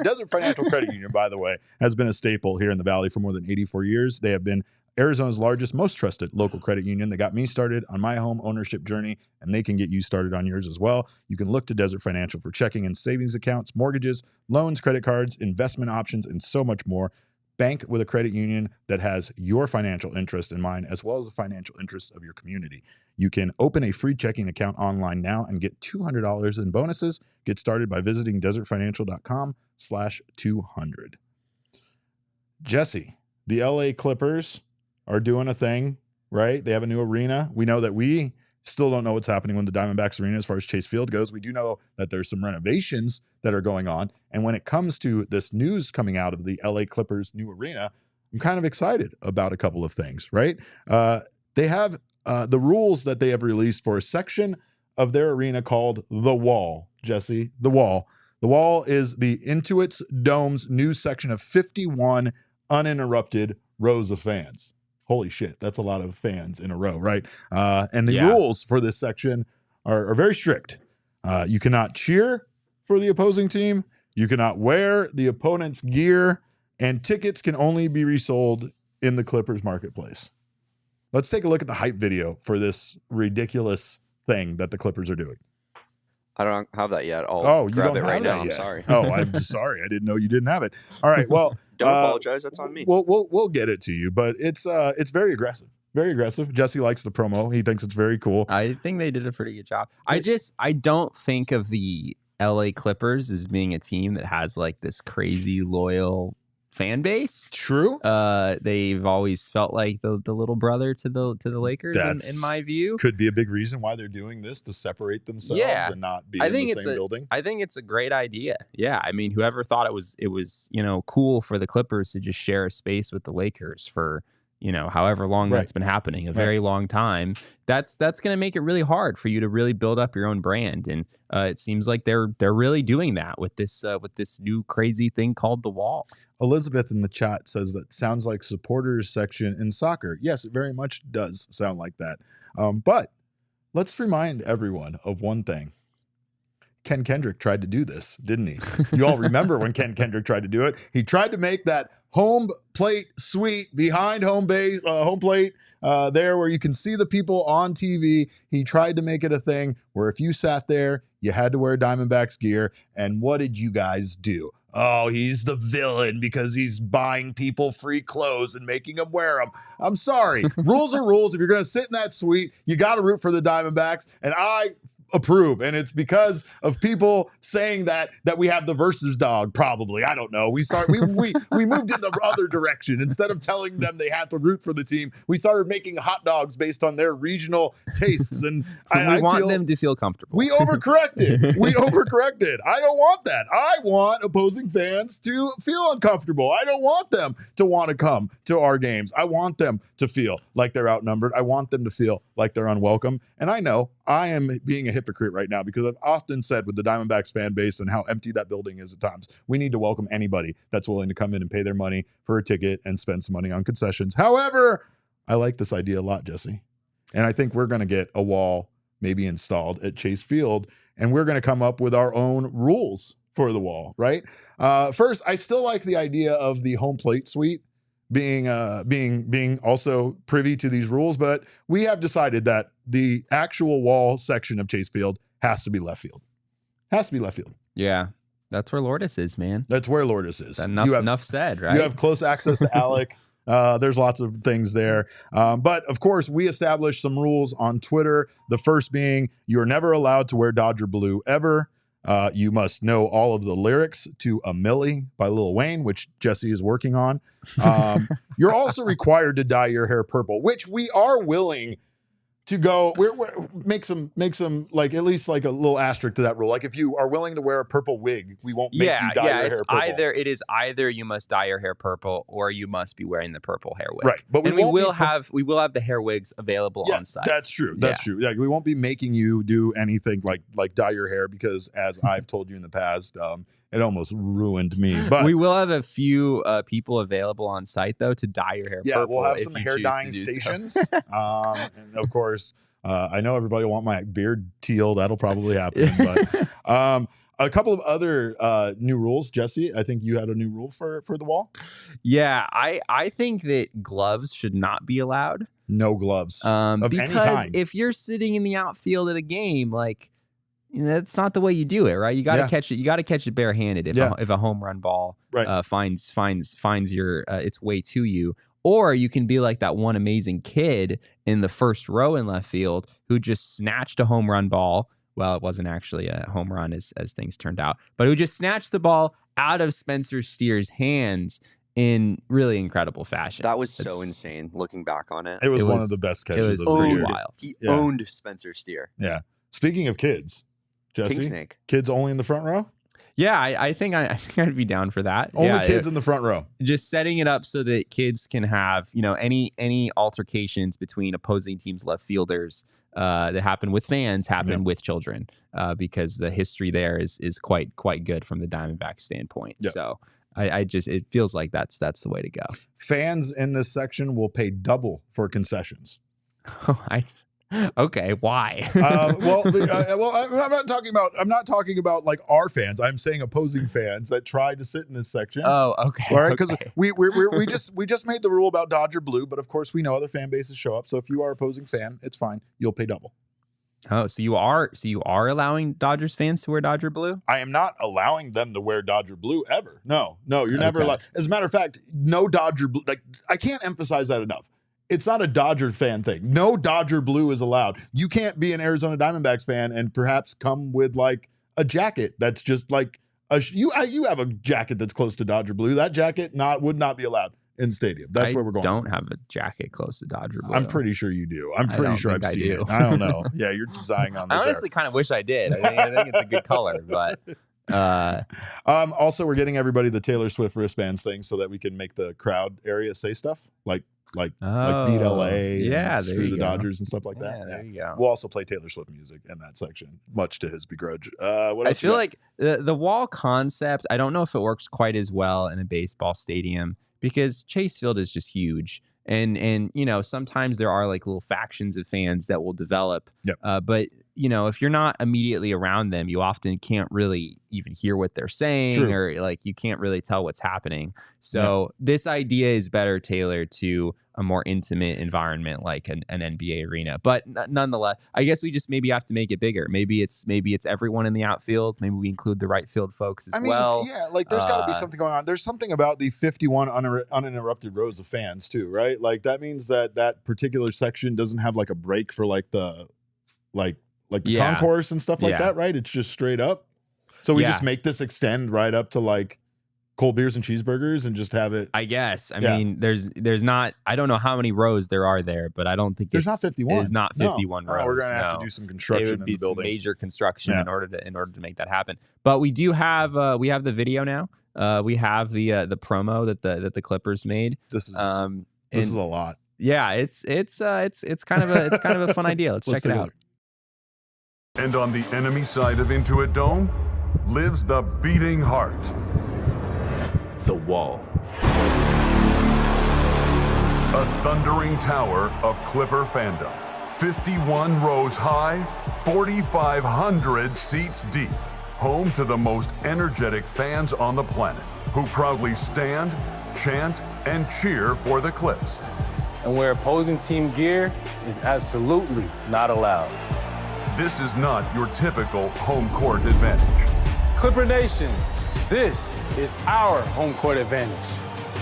[SPEAKER 1] Desert Financial Credit Union, by the way, has been a staple here in the Valley for more than 84 years. They have been Arizona's largest, most trusted local credit union. They got me started on my home ownership journey, and they can get you started on yours as well. You can look to Desert Financial for checking and savings accounts, mortgages, loans, credit cards, investment options, and so much more. Bank with a credit union that has your financial interest in mind, as well as the financial interests of your community. You can open a free checking account online now and get $200 in bonuses. Get started by visiting desertfinancial.com/200. Jesse, the LA Clippers are doing a thing, right? They have a new arena. We know that we still don't know what's happening with the Diamondbacks arena as far as Chase Field goes. We do know that there's some renovations that are going on. And when it comes to this news coming out of the LA Clippers new arena, I'm kind of excited about a couple of things, right? They have the rules that they have released for a section of their arena called The Wall. Jesse, The Wall. The Wall is the Intuit's Dome's new section of 51 uninterrupted rows of fans. Holy shit, that's a lot of fans in a row, right? And the rules for this section are very strict. You cannot cheer for the opposing team. You cannot wear the opponent's gear, and tickets can only be resold in the Clippers marketplace. Let's take a look at the hype video for this ridiculous thing that the Clippers are doing.
[SPEAKER 3] I don't have that yet. I'll grab it right now. I'm sorry.
[SPEAKER 1] Oh, I'm sorry. I didn't know you didn't have it. All right. Well,
[SPEAKER 3] don't apologize. That's on me.
[SPEAKER 1] We'll get it to you, but it's very aggressive. Very aggressive. Jesse likes the promo. He thinks it's very cool.
[SPEAKER 2] I think they did a pretty good job. I don't think of the LA Clippers as being a team that has like this crazy loyal fan base.
[SPEAKER 1] True.
[SPEAKER 2] They've always felt like the little brother to the Lakers in my view.
[SPEAKER 1] Could be a big reason why they're doing this, to separate themselves and not be in the same building.
[SPEAKER 2] I think it's a great idea. Yeah. I mean, whoever thought it was, cool for the Clippers to just share a space with the Lakers for, however long that's been happening, a very long time. That's going to make it really hard for you to really build up your own brand. And it seems like they're really doing that with this new crazy thing called The Wall.
[SPEAKER 1] Elizabeth in the chat says that sounds like supporters section in soccer. Yes, it very much does sound like that. But let's remind everyone of one thing. Ken Kendrick tried to do this, didn't he? You all remember when Ken Kendrick tried to do it. He tried to make that home plate suite behind home plate there where you can see the people on TV. He tried to make it a thing where if you sat there, you had to wear Diamondbacks gear. And what did you guys do? Oh, he's the villain because he's buying people free clothes and making them wear them. I'm sorry. Rules are rules. If you're going to sit in that suite, you got to root for the Diamondbacks. And I approve, and it's because of people saying that we have the versus dog. Probably, I don't know. We moved in the other direction. Instead of telling them they have to root for the team, we started making hot dogs based on their regional tastes, and
[SPEAKER 2] I want them to feel comfortable.
[SPEAKER 1] We overcorrected. I don't want that. I want opposing fans to feel uncomfortable. I don't want them to want to come to our games. I want them to feel like they're outnumbered. I want them to feel like they're unwelcome. And I know I am being a hypocrite right now because I've often said with the Diamondbacks fan base and how empty that building is at times, we need to welcome anybody that's willing to come in and pay their money for a ticket and spend some money on concessions. However, I like this idea a lot, Jesse. And I think we're going to get a wall maybe installed at Chase Field, and we're going to come up with our own rules for the wall, right? First, I still like the idea of the home plate suite being also privy to these rules, but we have decided that the actual wall section of Chase Field has to be left field. Has to be left field.
[SPEAKER 2] Yeah. That's where Lourdes is, man.
[SPEAKER 1] That's where Lourdes is.
[SPEAKER 2] Enough said, right?
[SPEAKER 1] You have close access to Alec. There's lots of things there. But of course, we established some rules on Twitter. The first being you're never allowed to wear Dodger blue ever. You must know all of the lyrics to A Milli by Lil Wayne, which Jesse is working on. You're also required to dye your hair purple, which we are willing to go. We're make some like at least like a little asterisk to that rule. Like if you are willing to wear a purple wig, we won't make you dye your hair purple.
[SPEAKER 2] It is either you must dye your hair purple or you must be wearing the purple hair wig.
[SPEAKER 1] Right, but we will have
[SPEAKER 2] the hair wigs available on site.
[SPEAKER 1] That's true. That's true. Yeah, we won't be making you do anything like dye your hair because, as I've told you in the past, it almost ruined me. But
[SPEAKER 2] we will have a few people available on site though to dye your hair purple.
[SPEAKER 1] Yeah, we'll have some hair dyeing stations. And of course, I know everybody want my beard teal. That'll probably happen. But a couple of other new rules, Jesse. I think you had a new rule for the wall.
[SPEAKER 2] Yeah, I think that gloves should not be allowed.
[SPEAKER 1] No gloves of any
[SPEAKER 2] because
[SPEAKER 1] kind.
[SPEAKER 2] if you're sitting in the outfield at a game, like that's not the way you do it, right? You got to catch it. You got to catch it barehanded if a home run ball finds your its way to you. Or you can be like that one amazing kid in the first row in left field who just snatched a home run ball. Well, it wasn't actually a home run as things turned out, but who just snatched the ball out of Spencer Steer's hands in really incredible fashion.
[SPEAKER 3] That was so insane looking back on it.
[SPEAKER 1] It was one of the best catches
[SPEAKER 2] of
[SPEAKER 1] the year.
[SPEAKER 2] Wild.
[SPEAKER 3] He owned Spencer Steer.
[SPEAKER 1] Yeah. Speaking of kids, Jesse,
[SPEAKER 3] King Snake.
[SPEAKER 1] Kids only in the front row?
[SPEAKER 2] Yeah, I think I'd be down for that.
[SPEAKER 1] Only kids in the front row.
[SPEAKER 2] Just setting it up so that kids can have, any altercations between opposing teams' left fielders that happen with fans happen with children, because the history there is quite good from the Diamondbacks standpoint. Yep. So it feels like that's the way to go.
[SPEAKER 1] Fans in this section will pay double for concessions.
[SPEAKER 2] Okay, why?
[SPEAKER 1] Well, I'm not talking about like our fans. I'm saying opposing fans that try to sit in this section.
[SPEAKER 2] Oh, okay.
[SPEAKER 1] All right, because we just made the rule about Dodger blue, but of course we know other fan bases show up. So if you are opposing fan, it's fine. You'll pay double.
[SPEAKER 2] Oh, so you are allowing Dodgers fans to wear Dodger blue?
[SPEAKER 1] I am not allowing them to wear Dodger blue ever. No, you're never allowed. As a matter of fact, no Dodger blue. Like I can't emphasize that enough. It's not a Dodger fan thing. No Dodger blue is allowed. You can't be an Arizona Diamondbacks fan and perhaps come with like a jacket that's just like you have a jacket that's close to Dodger blue. That jacket would not be allowed in stadium. That's where we're going.
[SPEAKER 2] I don't have a jacket close to Dodger blue.
[SPEAKER 1] I'm pretty sure you do. I'm pretty sure I've seen it. I don't know. Yeah, you're designing on this.
[SPEAKER 2] I honestly kind of wish I did. I think it's a good color, but.
[SPEAKER 1] Also, we're getting everybody the Taylor Swift wristbands thing so that we can make the crowd area say stuff like beat LA, and screw the Dodgers and stuff like that.
[SPEAKER 2] There you go.
[SPEAKER 1] We'll also play Taylor Swift music in that section, much to his begrudge.
[SPEAKER 2] I feel like the wall concept, I don't know if it works quite as well in a baseball stadium because Chase Field is just huge. And sometimes there are like little factions of fans that will develop. Yep. But if you're not immediately around them, you often can't really even hear what they're saying, or like you can't really tell what's happening. So this idea is better tailored to a more intimate environment like an NBA arena. But nonetheless, I guess we just maybe have to make it bigger. Maybe it's everyone in the outfield. Maybe we include the right field folks as well.
[SPEAKER 1] Yeah, like there's got to be something going on. There's something about the 51 uninterrupted rows of fans too, right? Like that means that particular section doesn't have like a break for like the concourse and stuff like that, right? It's just straight up. So we just make this extend right up to like cold beers and cheeseburgers and just have it.
[SPEAKER 2] I guess. I mean, there's not. I don't know how many rows there are there, but I don't think
[SPEAKER 1] there's not 51.
[SPEAKER 2] There's not 51 rows.
[SPEAKER 1] We're gonna have to do some construction.
[SPEAKER 2] It would be
[SPEAKER 1] in the building.
[SPEAKER 2] Some major construction in order to make that happen. But we do have the video now. We have the promo that the Clippers made.
[SPEAKER 1] This is a lot.
[SPEAKER 2] Yeah, it's kind of a fun idea. Let's check it out.
[SPEAKER 5] And on the enemy side of Intuit Dome lives the beating heart.
[SPEAKER 6] The Wall.
[SPEAKER 5] A thundering tower of Clipper fandom. 51 rows high, 4,500 seats deep. Home to the most energetic fans on the planet, who proudly stand, chant, and cheer for the Clips.
[SPEAKER 7] And where opposing team gear is absolutely not allowed.
[SPEAKER 5] This is not your typical home court advantage.
[SPEAKER 7] Clipper Nation, this is our home court advantage.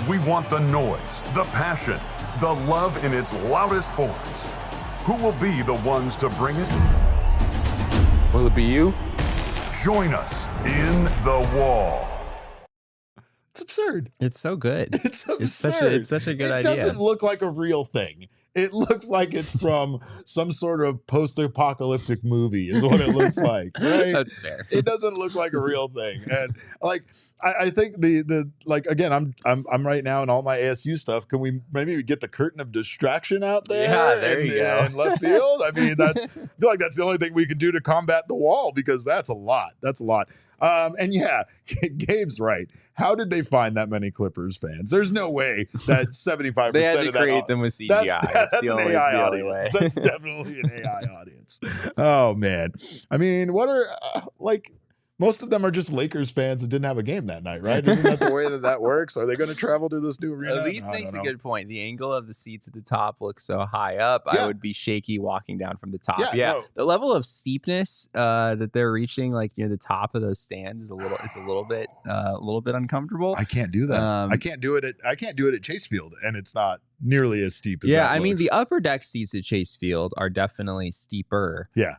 [SPEAKER 5] We want the noise, the passion, the love in its loudest forms. Who will be the ones to bring it?
[SPEAKER 7] Will it be you?
[SPEAKER 5] Join us in the Wall.
[SPEAKER 1] It's absurd.
[SPEAKER 2] It's so good.
[SPEAKER 1] It's absurd.
[SPEAKER 2] It's such a good idea.
[SPEAKER 1] It doesn't look like a real thing. It looks like it's from some sort of post-apocalyptic movie is what it looks like, right?
[SPEAKER 2] That's fair.
[SPEAKER 1] It doesn't look like a real thing. And like I think the like again, I'm right now in all my ASU stuff. Can we maybe get the curtain of distraction out there?
[SPEAKER 2] Yeah, there you go.
[SPEAKER 1] In left field. I mean, I feel like that's the only thing we can do to combat the wall because that's a lot. That's a lot. And yeah, Gabe's right. How did they find that many Clippers fans? There's no way that 75%
[SPEAKER 2] They had to
[SPEAKER 1] of that
[SPEAKER 2] create them with CGI.
[SPEAKER 1] That's an AI audience. That's definitely an AI audience. Oh man. I mean, what are like most of them are just Lakers fans that didn't have a game that night, right? Isn't that the way that works? Are they going to travel to this new arena?
[SPEAKER 2] Elise makes a good point. The angle of the seats at the top looks so high up. Yeah. I would be shaky walking down from the top. Yeah. No. The level of steepness that they're reaching, like near the top of those stands, is a little bit uncomfortable.
[SPEAKER 1] I can't do that. I can't do it at Chase Field, and it's not nearly as steep as that
[SPEAKER 2] I mean,
[SPEAKER 1] looks.
[SPEAKER 2] the upper deck seats at Chase Field are definitely steeper.
[SPEAKER 1] Yeah.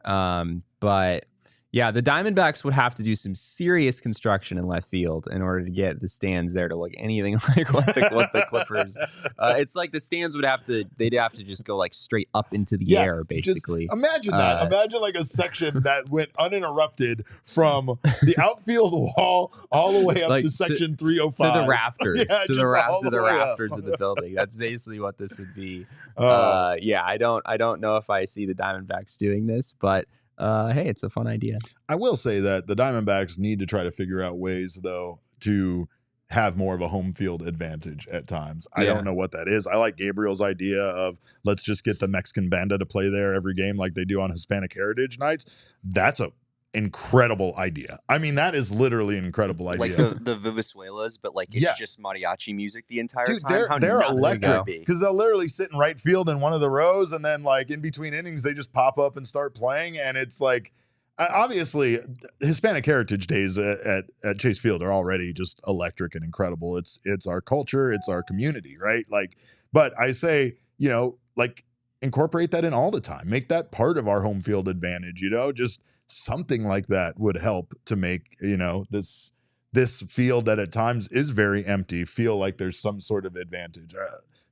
[SPEAKER 2] But yeah, the Diamondbacks would have to do some serious construction in left field in order to get the stands there to look anything like what the Clippers. It's like the stands they'd have to just go like straight up into the air, basically.
[SPEAKER 1] Imagine that. Imagine like a section that went uninterrupted from the outfield wall all the way up
[SPEAKER 2] like
[SPEAKER 1] to section 305.
[SPEAKER 2] To the rafters.
[SPEAKER 1] Yeah,
[SPEAKER 2] to the rafters of the building. That's basically what this would be. I don't know if I see the Diamondbacks doing this, but hey, it's a fun idea.
[SPEAKER 1] I will say that the Diamondbacks need to try to figure out ways, though, to have more of a home field advantage at times. I don't know what that is. I like Gabriel's idea of let's just get the Mexican banda to play there every game like they do on Hispanic Heritage Nights. That's a incredible idea. I mean, that is literally an incredible idea.
[SPEAKER 3] Like the Vivesuelas, but like it's just mariachi music the entire time.
[SPEAKER 1] They're electric because they'll literally sit in right field in one of the rows, and then like in between innings they just pop up and start playing, and it's like obviously Hispanic Heritage Days at Chase Field are already just electric and incredible. It's our culture, it's our community, right? Like, but I say, like incorporate that in all the time. Make that part of our home field advantage, just something like that would help to make, this field that at times is very empty feel like there's some sort of advantage.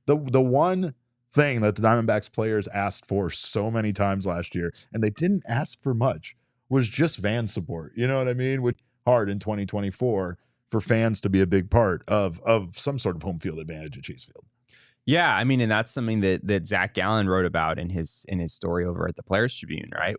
[SPEAKER 1] The one thing that the Diamondbacks players asked for so many times last year, and they didn't ask for much, was just fan support. You know what I mean? Which hard in 2024 for fans to be a big part of some sort of home field advantage at Chase Field.
[SPEAKER 2] Yeah, I mean, and that's something that Zach Gallen wrote about in his story over at the Players Tribune, right?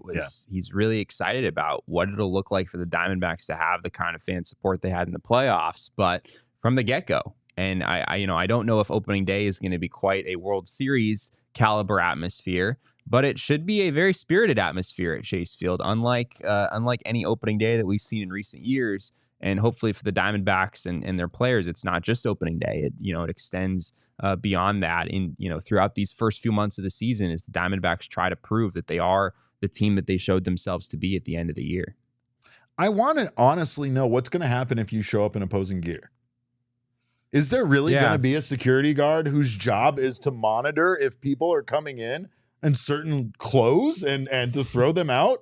[SPEAKER 2] He's really excited about what it'll look like for the Diamondbacks to have the kind of fan support they had in the playoffs, but from the get-go. And I don't know if opening day is going to be quite a World Series caliber atmosphere, but it should be a very spirited atmosphere at Chase Field, unlike any opening day that we've seen in recent years. And hopefully for the Diamondbacks and their players, it's not just opening day. It extends beyond that throughout these first few months of the season as the Diamondbacks try to prove that they are the team that they showed themselves to be at the end of the year.
[SPEAKER 1] I want to honestly know what's going to happen if you show up in opposing gear. Is there really going to be a security guard whose job is to monitor if people are coming in certain clothes and to throw them out?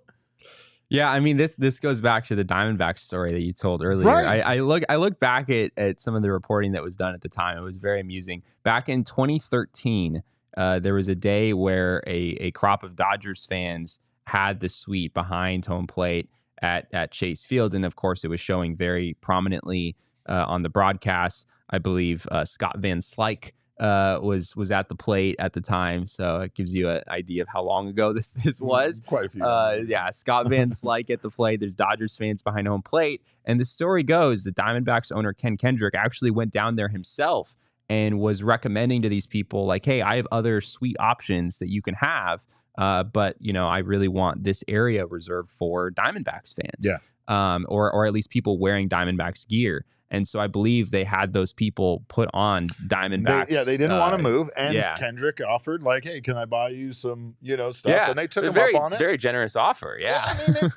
[SPEAKER 2] Yeah, I mean, this goes back to the Diamondbacks story that you told earlier.
[SPEAKER 1] Right.
[SPEAKER 2] I look back at some of the reporting that was done at the time. It was very amusing. Back in 2013, there was a day where a crop of Dodgers fans had the suite behind home plate at Chase Field, and of course, it was showing very prominently on the broadcast. I believe Scott Van Slyke was at the plate at the time, so it gives you an idea of how long ago this was.
[SPEAKER 1] Quite a few.
[SPEAKER 2] Yeah, Scott Van Slyke at the plate. There's Dodgers fans behind home plate, and the story goes the Diamondbacks owner Ken Kendrick actually went down there himself and was recommending to these people like, hey, I have other sweet options that you can have, but I really want this area reserved for Diamondbacks fans.
[SPEAKER 1] Yeah.
[SPEAKER 2] Or at least people wearing Diamondbacks gear. And so I believe they had those people put on Diamondbacks.
[SPEAKER 1] They didn't want to move. And
[SPEAKER 2] yeah.
[SPEAKER 1] Kendrick offered like, hey, can I buy you some, stuff?
[SPEAKER 2] Yeah.
[SPEAKER 1] And they took him
[SPEAKER 2] very,
[SPEAKER 1] up on it.
[SPEAKER 2] Very generous offer. Yeah.
[SPEAKER 1] I mean,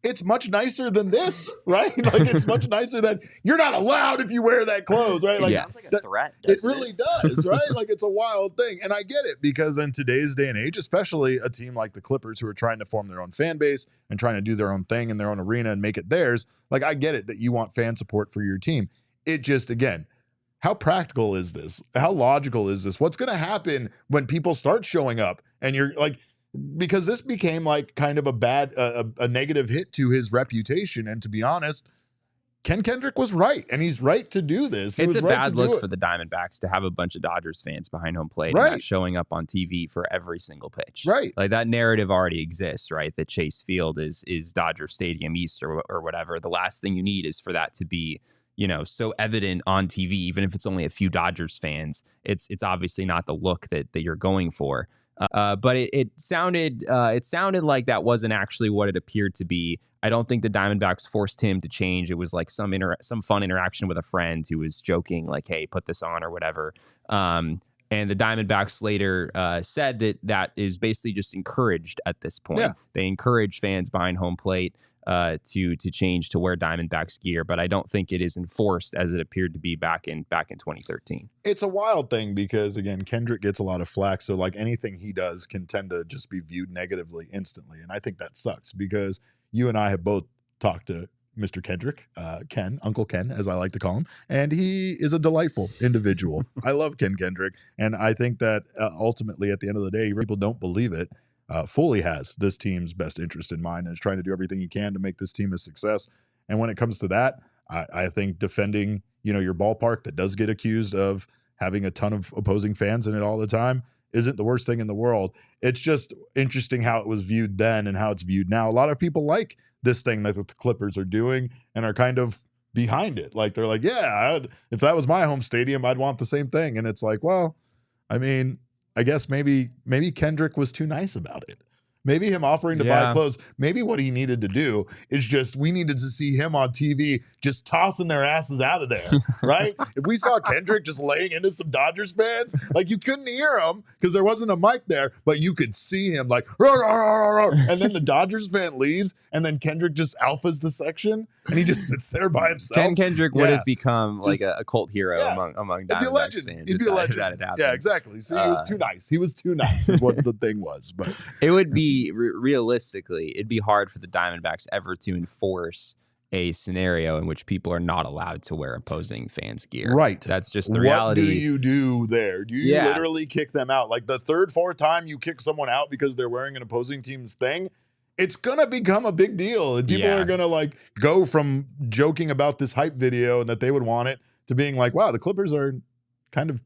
[SPEAKER 1] it's much nicer than this, right? Like it's much nicer than you're not allowed if you wear that clothes, right? Like
[SPEAKER 3] sounds like a threat.
[SPEAKER 1] It really does, right? Like it's a wild thing. And I get it because in today's day and age, especially a team like the Clippers who are trying to form their own fan base and trying to do their own thing in their own arena and make it theirs. Like I get it that you want fan support for your team. It just, again, how practical is this? How logical is this? What's going to happen when people start showing up and you're like, because this became like kind of a bad, a negative hit to his reputation. And to be honest, Ken Kendrick was right, and he's right to do this.
[SPEAKER 2] It's a bad look for the Diamondbacks to have a bunch of Dodgers fans behind home plate and not showing up on TV for every single pitch.
[SPEAKER 1] Right.
[SPEAKER 2] Like that narrative already exists, right? That Chase Field is Dodger Stadium East or whatever. The last thing you need is for that to be so evident on TV, even if it's only a few Dodgers fans. It's obviously not the look that you're going for. But it sounded like that wasn't actually what it appeared to be. I don't think the Diamondbacks forced him to change. It was like some fun interaction with a friend who was joking like, hey, put this on or whatever. And the Diamondbacks later said that is basically just encouraged at this point. Yeah. They encourage fans behind home plate to change to wear Diamondbacks gear, but I don't think it is enforced as it appeared to be back in 2013.
[SPEAKER 1] It's a wild thing because again, Kendrick gets a lot of flack, so like anything he does can tend to just be viewed negatively instantly, and I think that sucks because you and I have both talked to Mr. Kendrick, Ken, Uncle Ken, as I like to call him, and he is a delightful individual. I love Ken Kendrick, and I think that ultimately at the end of the day, people don't believe it. Fully has this team's best interest in mind and is trying to do everything he can to make this team a success. And when it comes to that, I think defending, your ballpark that does get accused of having a ton of opposing fans in it all the time isn't the worst thing in the world. It's just interesting how it was viewed then and how it's viewed now. A lot of people like this thing that the Clippers are doing and are kind of behind it. Like they're like, yeah, if that was my home stadium, I'd want the same thing. And it's like, well, I mean, I guess maybe Kendrick was too nice about it. Maybe him offering to buy clothes, maybe what he needed to do is just, we needed to see him on TV just tossing their asses out of there, right? If we saw Kendrick just laying into some Dodgers fans, like you couldn't hear him because there wasn't a mic there, but you could see him like, rah, rah, rah, rah, rah. And then the Dodgers fan leaves and then Kendrick just alphas the section and he just sits there by himself.
[SPEAKER 2] Ken Kendrick would have become like a cult hero among Diamondbacks fans.
[SPEAKER 1] He'd be a legend. Yeah, exactly. So he was too nice. He was too nice is what the thing was. But
[SPEAKER 2] it would be realistically, it'd be hard for the Diamondbacks ever to enforce a scenario in which people are not allowed to wear opposing fans' gear.
[SPEAKER 1] Right.
[SPEAKER 2] That's just the reality.
[SPEAKER 1] What do you do there? Do you literally kick them out? Like the third, fourth time you kick someone out because they're wearing an opposing team's thing, it's going to become a big deal. And people are going to like go from joking about this hype video and that they would want it to being like, wow, the Clippers are kind of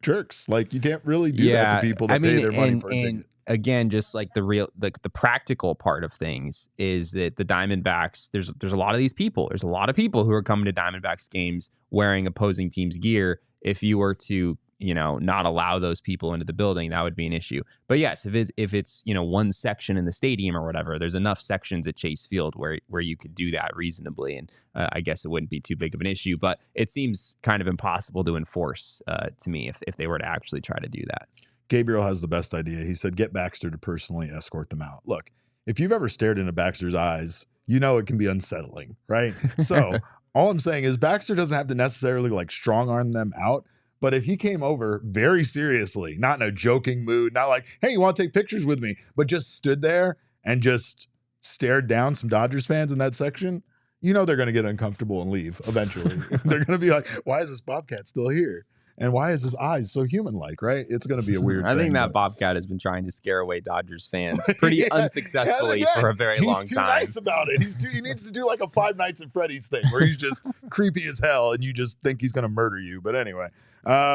[SPEAKER 1] jerks. Like you can't really do that to people that pay their money for a ticket.
[SPEAKER 2] Again, just like the practical part of things is that the Diamondbacks, there's a lot of these people. There's a lot of people who are coming to Diamondbacks games wearing opposing teams' gear. If you were to, not allow those people into the building, that would be an issue. But yes, if it's one section in the stadium or whatever, there's enough sections at Chase Field where you could do that reasonably, and I guess it wouldn't be too big of an issue. But it seems kind of impossible to enforce to me if they were to actually try to do that.
[SPEAKER 1] Gabriel has the best idea. He said, get Baxter to personally escort them out. Look, if you've ever stared into Baxter's eyes, it can be unsettling, right? So all I'm saying is Baxter doesn't have to necessarily like strong arm them out. But if he came over very seriously, not in a joking mood, not like, hey, you want to take pictures with me, but just stood there and just stared down some Dodgers fans in that section, they're going to get uncomfortable and leave eventually. They're going to be like, why is this Bobcat still here? And why is his eyes so human-like, right? It's going to be a weird
[SPEAKER 2] I
[SPEAKER 1] thing.
[SPEAKER 2] think that Bobcat has been trying to scare away Dodgers fans pretty unsuccessfully for a very long time.
[SPEAKER 1] He's too nice about it. He needs to do like a Five Nights at Freddy's thing where he's just creepy as hell and you just think he's going to murder you. But anyway,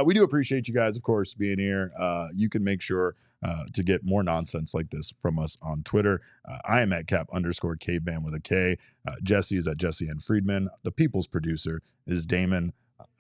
[SPEAKER 1] we do appreciate you guys, of course, being here. You can make sure to get more nonsense like this from us on Twitter. I am at @cap_caveman with a K. Jesse is at Jesse N. Friedman. The people's producer is Damon.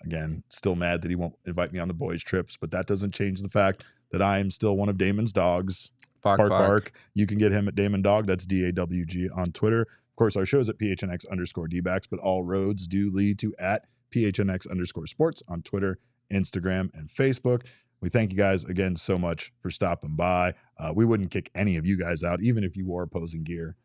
[SPEAKER 1] Again, still mad that he won't invite me on the boys' trips, but that doesn't change the fact that I am still one of Damon's dogs. Bark. You can get him at Damon Dog. That's DAWG on Twitter. Of course, our show is at PHNX_DBacks, but all roads do lead to at PHNX_sports on Twitter, Instagram, and Facebook. We thank you guys again so much for stopping by. We wouldn't kick any of you guys out, even if you wore opposing gear.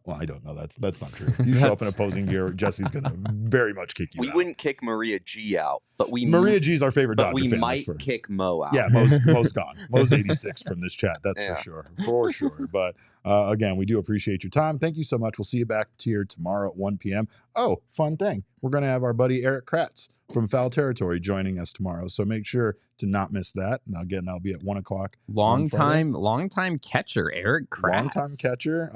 [SPEAKER 1] Well, I don't know. That's not true. If you show up in opposing gear, Jesse's going to very much kick you out.
[SPEAKER 3] We wouldn't kick Maria G out, but
[SPEAKER 1] Maria G's our favorite Dodger fan.
[SPEAKER 3] But we might kick Mo out.
[SPEAKER 1] Yeah, Mo's gone. Mo's 86 from this chat. That's for sure. But again, we do appreciate your time. Thank you so much. We'll see you back here tomorrow at 1 p.m. Oh, fun thing. We're going to have our buddy Eric Kratz from Foul Territory joining us tomorrow. So make sure to not miss that. Now, again, that'll be at 1 o'clock.
[SPEAKER 2] Long time catcher, Eric Kratz.
[SPEAKER 1] Long time catcher.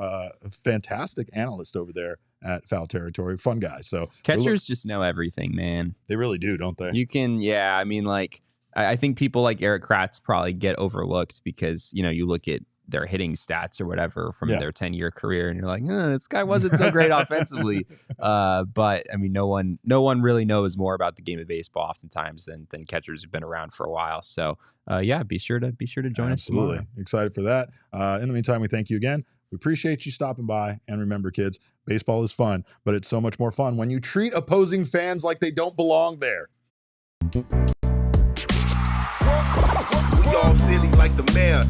[SPEAKER 1] Fantastic analyst over there at Foul Territory. Fun guy. So
[SPEAKER 2] catchers just know everything, man.
[SPEAKER 1] They really do, don't they?
[SPEAKER 2] You can, I mean, like, I think people like Eric Kratz probably get overlooked because, you look at their hitting stats or whatever from their 10-year career and you're like, this guy wasn't so great offensively. But I mean, no one really knows more about the game of baseball oftentimes than catchers who've been around for a while. So be sure to join us tomorrow.
[SPEAKER 1] Excited for that. In the meantime, we thank you again. We appreciate you stopping by. And remember, kids, baseball is fun, but it's so much more fun when you treat opposing fans like they don't belong there.
[SPEAKER 8] We all silly like the mayor.